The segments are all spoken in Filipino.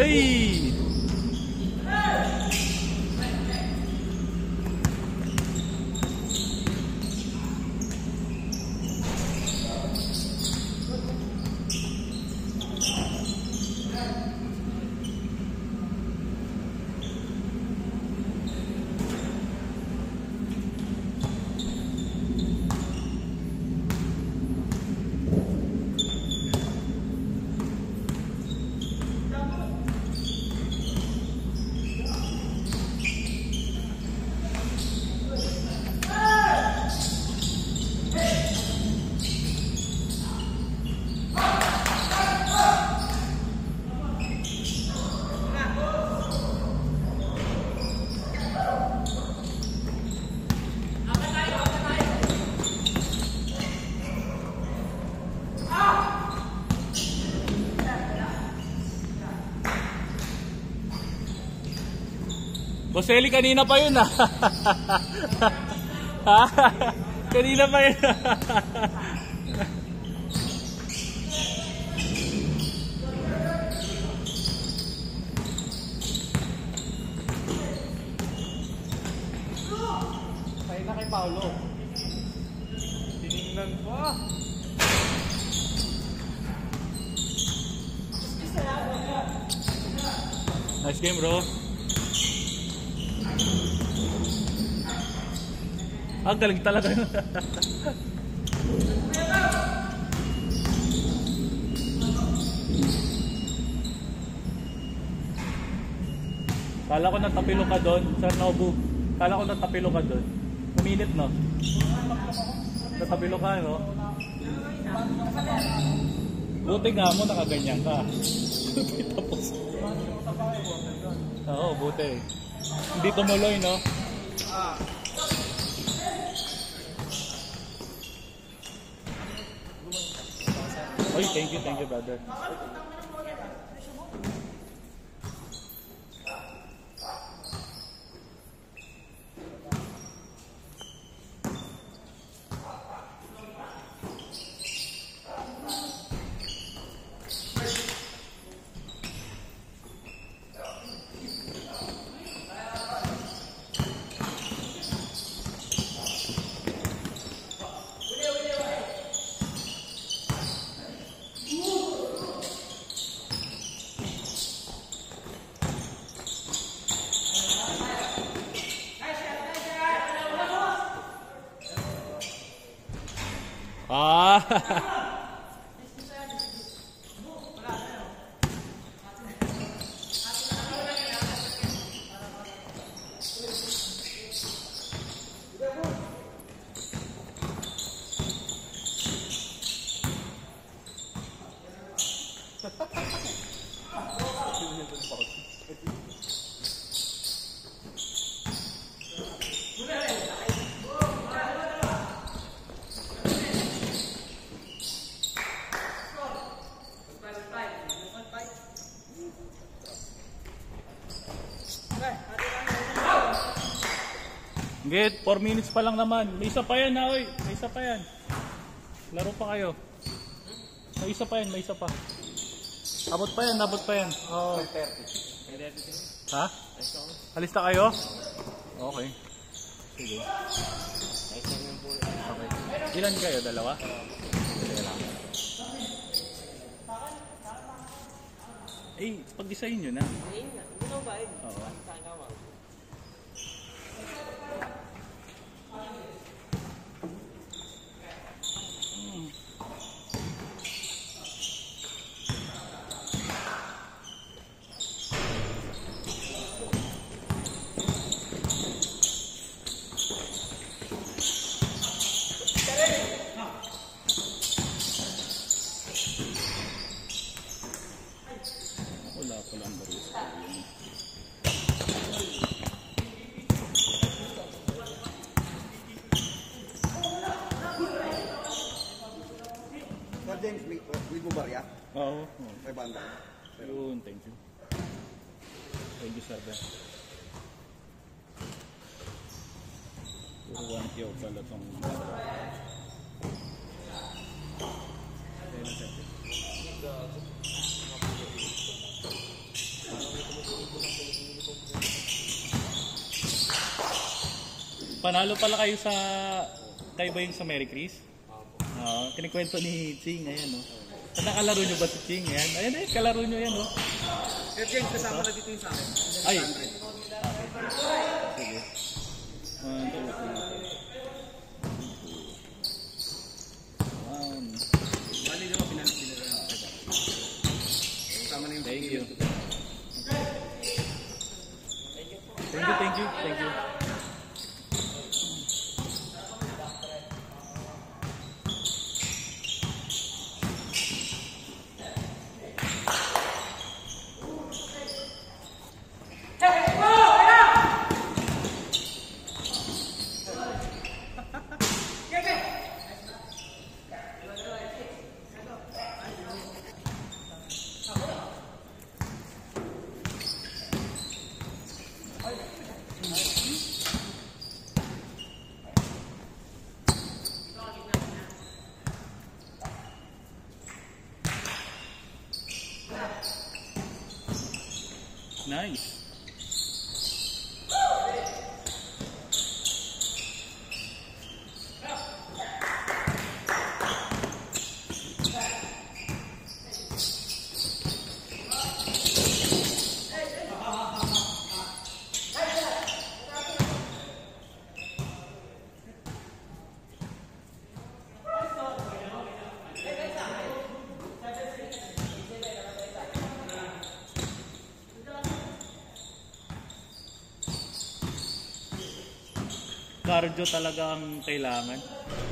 Ay! Boss Eli, kanina pa yun ah. Kanina pa yun. Kaya na kay Paolo. Tinignan pa. Nice game, bro. Ang galing talaga. Kala ko natapilo ka doon sa Nobu. Kala ko natapilo ka doon. Uminit, no? Natapilo ka, no? Buti nga mo nakaganyan ka. Tapos. Oo, buti. Hindi tumuloy, no? Oy, thank you, brother. Get, 4 minutes pa lang naman. May isa pa yan na, oy. May isa pa yan. Laro pa kayo. May isa pa yan, may isa pa. Abot pa yan, abot pa yan. Oh. Ha? Alis na kayo? Okay. Sige. Okay. Ilan kayo? Dalawa? Eh, pag-design nyo na. Oo. Wala pa lang baris. Sir James, may bubar ya? Oo. May banda. Yun, thank you. Thank you, sir. Puro 1 kilo pala itong Panalo pala kayo sa... Kayo ba yung sa Mary Chris? Oo. Kinikwento ni Ching. Ayan, no? Nakalaro nyo ba si Ching? Ayan. Ayan, eh. Kalaro nyo yan, no? Sir James, kasama na dito yung sa akin. Ay. Sige. 1, 2, 3. Bali naman pinansin na. Kasama na yung Thank you. Thank you. Nice. Cardio talaga ang kailangan.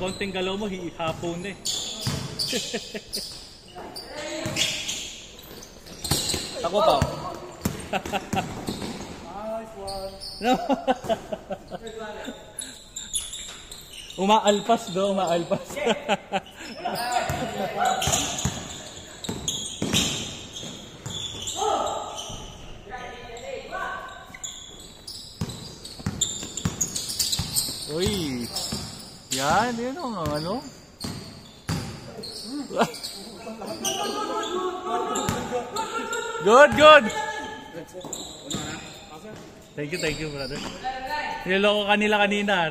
Konting galaw mo, hihapon eh. Ako pa. Nice one. No. Umaalpas do, umaalpas. Uy. Yan ang ano. Good. Thank you, brother. Niloko kanila kanina.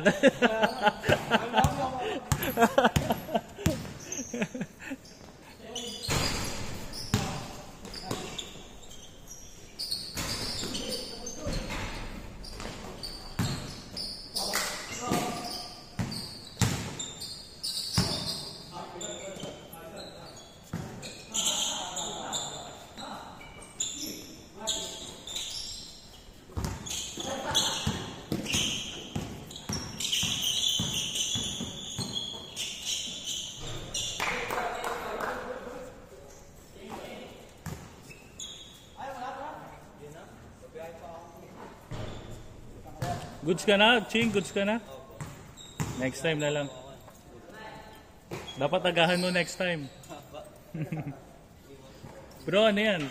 Goods ka na, Ching? Goods ka na? Next time na lang. Dapat agahan mo next time. Bro, ano yan?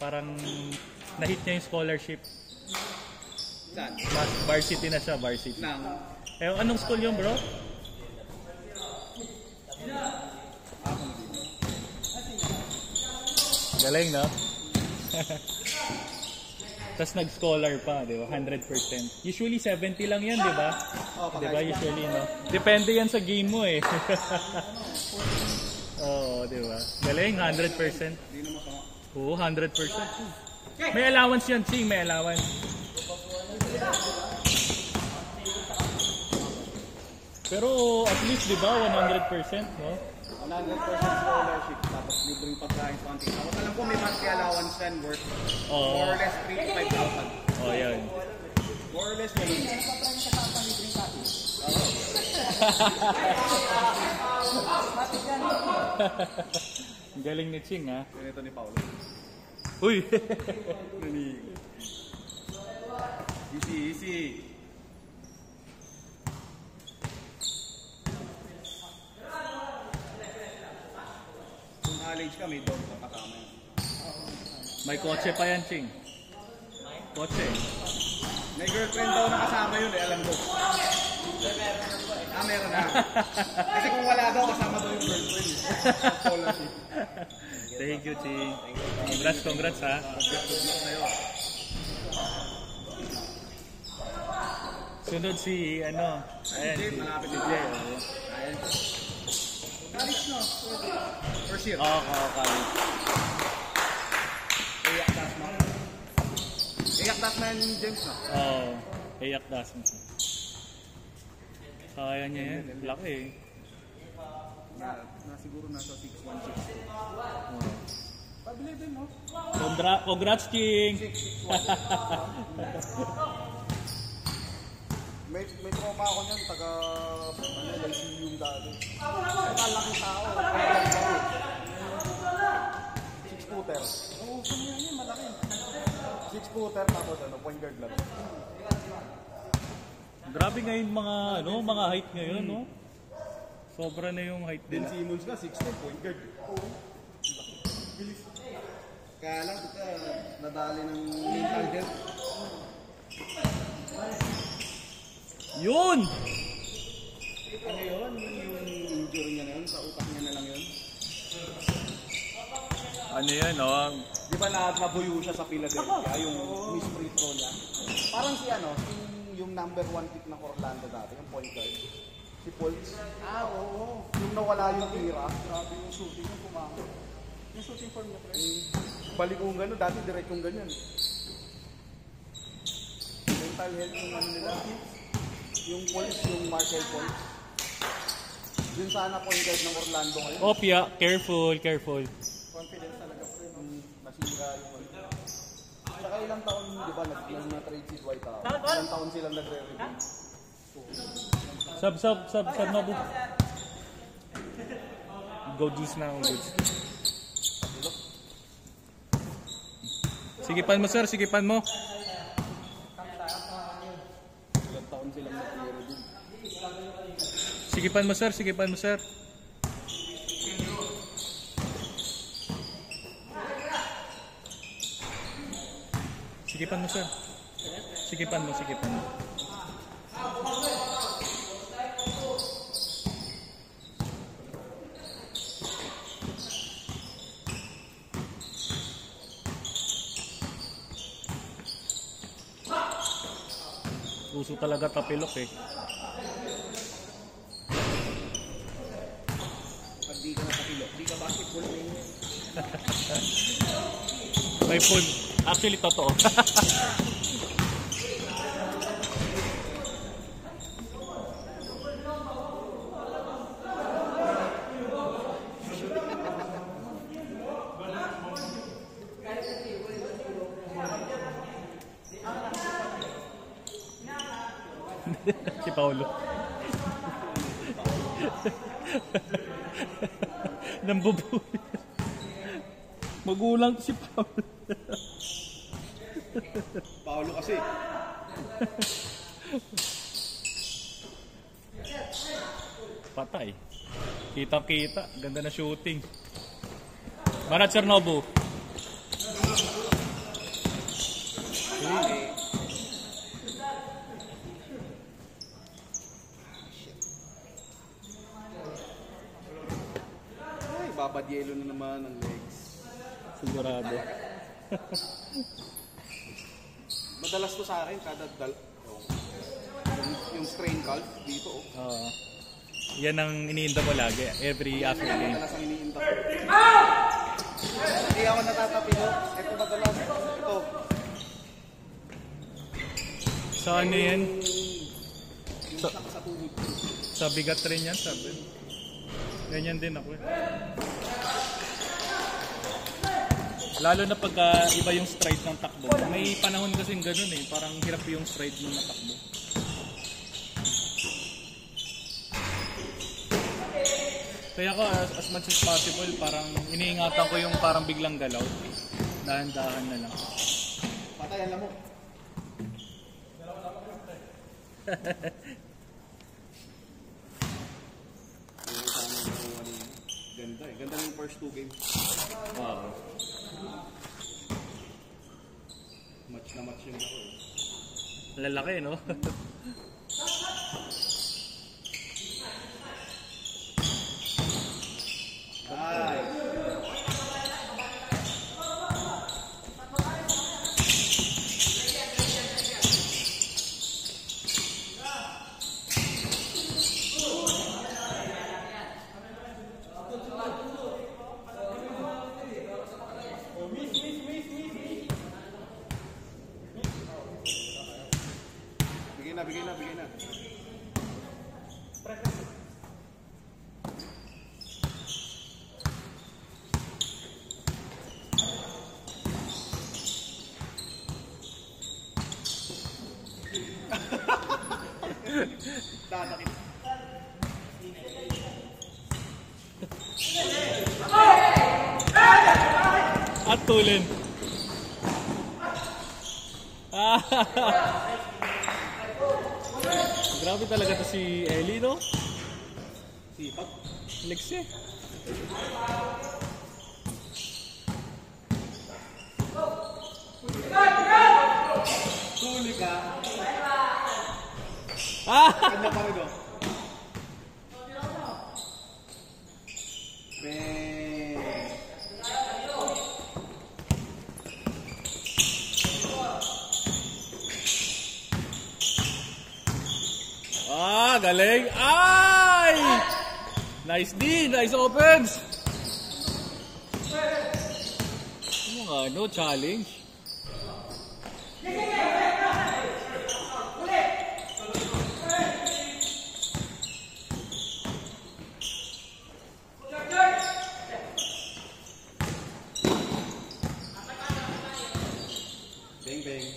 Parang na-hit niya yung scholarship. Saan? Varsity na siya, varsity. Nang? Eh, anong school yun, bro? Galing, no? Tapos nag-scholar pa, di ba? 100%. Usually 70 lang yan, di ba? Di ba? Usually, no? Depende yan sa game mo, eh. Oo, di ba? Galing, 100%. Oo, 100%. May allowance yan, Ching. May allowance. Pero at least, di ba? 100%, no? 100% scholarship, tapos libreng pagkain sa konting. Tapos alam ko may monthly allowance yan worth more or less 3 to 5,000. Oh, yan. More or less yun. Galing ni Ching, ha? Ganito ni Paolo. Uy! Easy. Kung college ka, may dog ka kasama yan. May kotse pa yan, Ching. Kotse. May girlfriend daw na kasama yun, alam ko. Meron na. Kasi kung wala daw, kasama daw yung girlfriend. Scholarship. Thank you, Ching. Congrats, ha? So, Sunod si, ano, ayan, Jay, si malapit si na. Jay. Oh. Ayan. College no? First year. Oo, college. Iyak Dasman. Iyak Dasman James no? Oo, Ayak Dasman siya. Kaya niya yan, laki eh. Na siguro nasa 6'1", 6'2". Oh. Pabili din no? Congrats, King! 6'1". May trauma ako niyan, taga LCU yung dati. Nakalaki tao. 6'footer. Oo, saan yan malaki. 6'footer tapos point guard lang. Grabe ngayon mga height ngayon, no? Sobra na yung height Ben nila. Simmons ka, 6'10", point guard. Oo. Bilis. Kaya lang, nadali ng mental health. Yun! Ano yun? Yung injury niya na yun? Sa utak niya na lang yun? Ano yan, oh? Di ba nabuyo siya sa Philadelphia, yung miss free throw niya? Parang si yung number 1 pick ng Orlando dati, yung point guard. Si Fultz. Oo. Yung nawala yung tira. Grabe yung shooting yung pumango. Yung shooting form niya, pre. Balik kong gano'n, dati direct kong ganyan. Mental health yung nila. Yung Fultz, yung Markel Fultz. Yun sana point guard ng Orlando ngayon. Opia, careful. Confidence talaga, pre. Nasira yung Saka ilang taon, di ba, na-trade si Dwight Howard. Ilang taon silang nagre-review. Sub na bu. Go juice na ang goods. Sigipan mo, sir. Sigipan mo. Ilang taon silang nagre-review. Sigipan mo, sir. Sigipan mo, sir. Sigipan mo, sir. Sigipan mo. Uso talaga tapilok eh. Pag di ka nakapilok, di ka basketball player. May phone. Actually, totoo. Si Paulo. Nambubuhay. Magulang si Paulo. Paolo kasi. Patay. Kita-kita. Ganda na shooting. Marat Chernobyl. Ay, babad yelo na naman ang legs. Sigurado. Madalas to sa akin, yung strain calf dito. Oo. Yan ang iniinda ko lagi. Every after game. Madalas ang iniinta ko. Hindi ako natatapilo. Ito madalas. Ito. Sa ano yan? Yung shock sa tuhod. Sa bigat rin yan, sabi. Ganyan din ako. Lalo na pagka iba yung stride ng takbo. May panahon kasing ganun eh. Parang hirap yung stride ng natakbo. Kaya ako as much as possible parang iniingatan ko yung parang biglang galaw. Dahan-dahan na lang. Patayan lang mo. Ganda eh. Ganda ng first 2 games. Wow. Match na match yung ako eh. Lalaki, no? Ay. bigay na. Tatakit. At tulin. Grabe talaga to si Ellie, no? Sipag. Lexi. Tuli ka. Kanya pa rin, oh. Galing. Ay! Nice D, nice opens. Ano, challenge. Bang bang.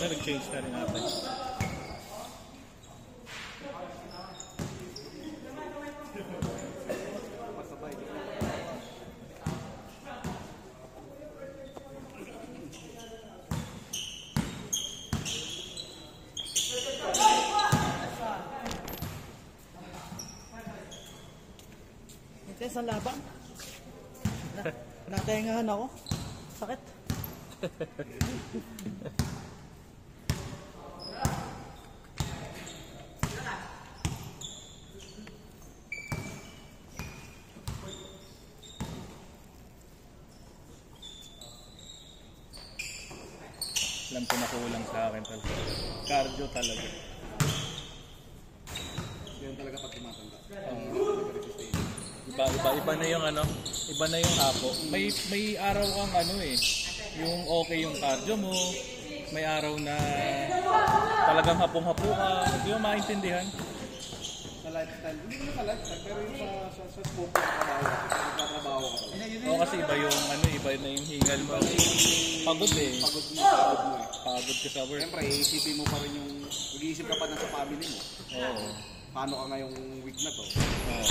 Nag-change na rin natin. Ito sa laban. Natengahan ako. Sakit. Alam ko na kulang sa akin talaga. Cardio talaga. Yan talaga pag tumatanda. Iba na yung ano, iba na yung hapo. May araw kang ano eh, yung okay yung cardio mo. May araw na talagang hapong-hapo ka. Hindi mo maintindihan. Sa lifestyle, hindi mo sa lifestyle, pero yung sa scope ng trabaho, nagtatrabaho ka pala. Oo, kasi iba yung ano, iba na yung hingal mo. Pagod eh. Pagod mo eh. Pagod ka sa work. Siyempre, iisipin mo pa rin yung, mag-iisip ka pa na sa family mo. Oo. Paano ka ngayong week na to? Oo.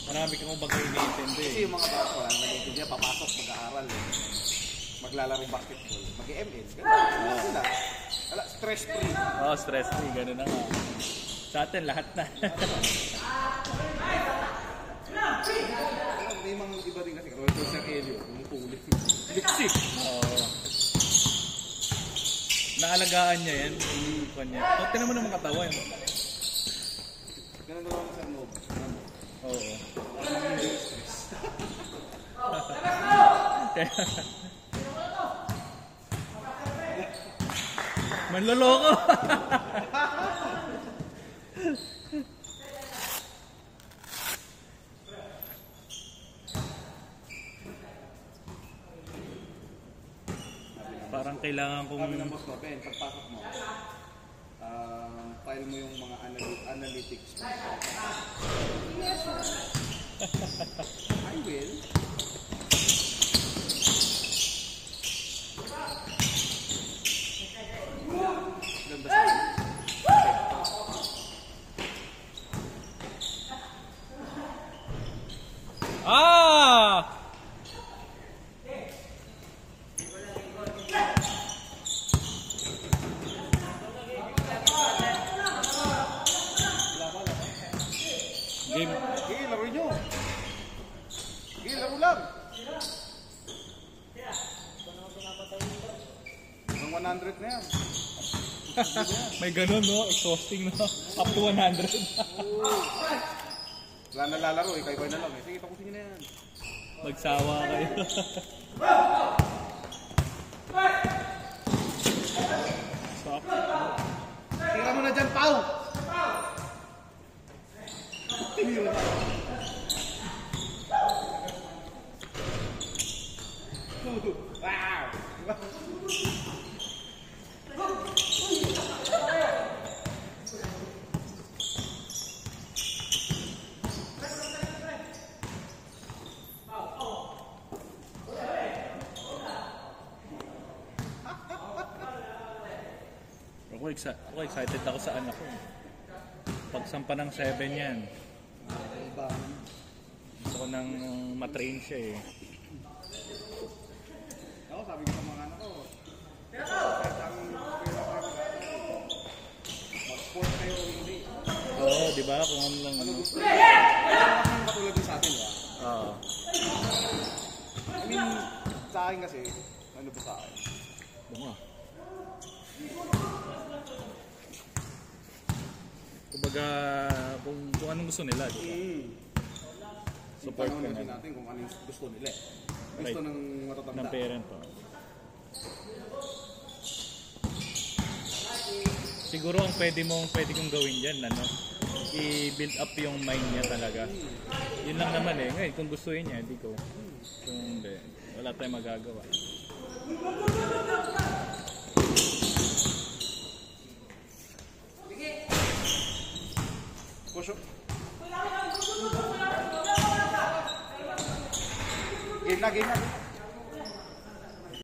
Marami kang bagay iniintindi. Kasi yung mga bata, wala nang nag-iintindi, papasok, mag-aaral eh. Maglalaro basketball, mag-ML. Ganun sila. Wala, stress-free. Oo, stress-free. Ganun na nga. Sa atin, lahat na. May mga iba din kasi. Roy Sir Elio, pumupulit. Lipstick. Oo. Naalagaan niya yan. Hindi pa niya. So, tinan mo naman katawan. Ganun daw sa noob. Oo. Manloloko. Parang kailangan kong... Sabi ng boss ko, Ben, pagpasok mo, file mo yung mga analytics mo. Yes, sir. I will. Ganda sa Game. Sige, laro nyo. Sige, laro lang. Hanggang 100 na yan. May ganun, no? Exhausting, no? Up to 100. Wala na lalaro eh, kayo na lang eh. Sige, tapusin nyo na yan. Magsawa kayo. Stop. Tira mo na dyan, Pau! Ako excited ako sa anak ko. Pagsampa ng 7 yan. Gusto ko nang matrain siya eh. Ako, sabi ko sa mga anak ko, mag-sport kayo o hindi. Oo, di ba? Kung ano lang. Ano gusto nyo? Ano kasi yung katulad din sa atin, ba? Oo. I mean, sa akin kasi, ano ba sa akin? Bunga. Kumbaga, kung anong gusto nila, di ba? Support Tanong ka natin na natin kung ano yung gusto nila. Gusto Right. ng matatanda. ng parent po. Siguro ang pwede kong gawin dyan, ano, i-build up yung mind niya talaga. Yun lang naman eh. Ngayon, kung gustuin niya, hindi ko. Kung hindi, wala tayong magagawa. Push up. Game na.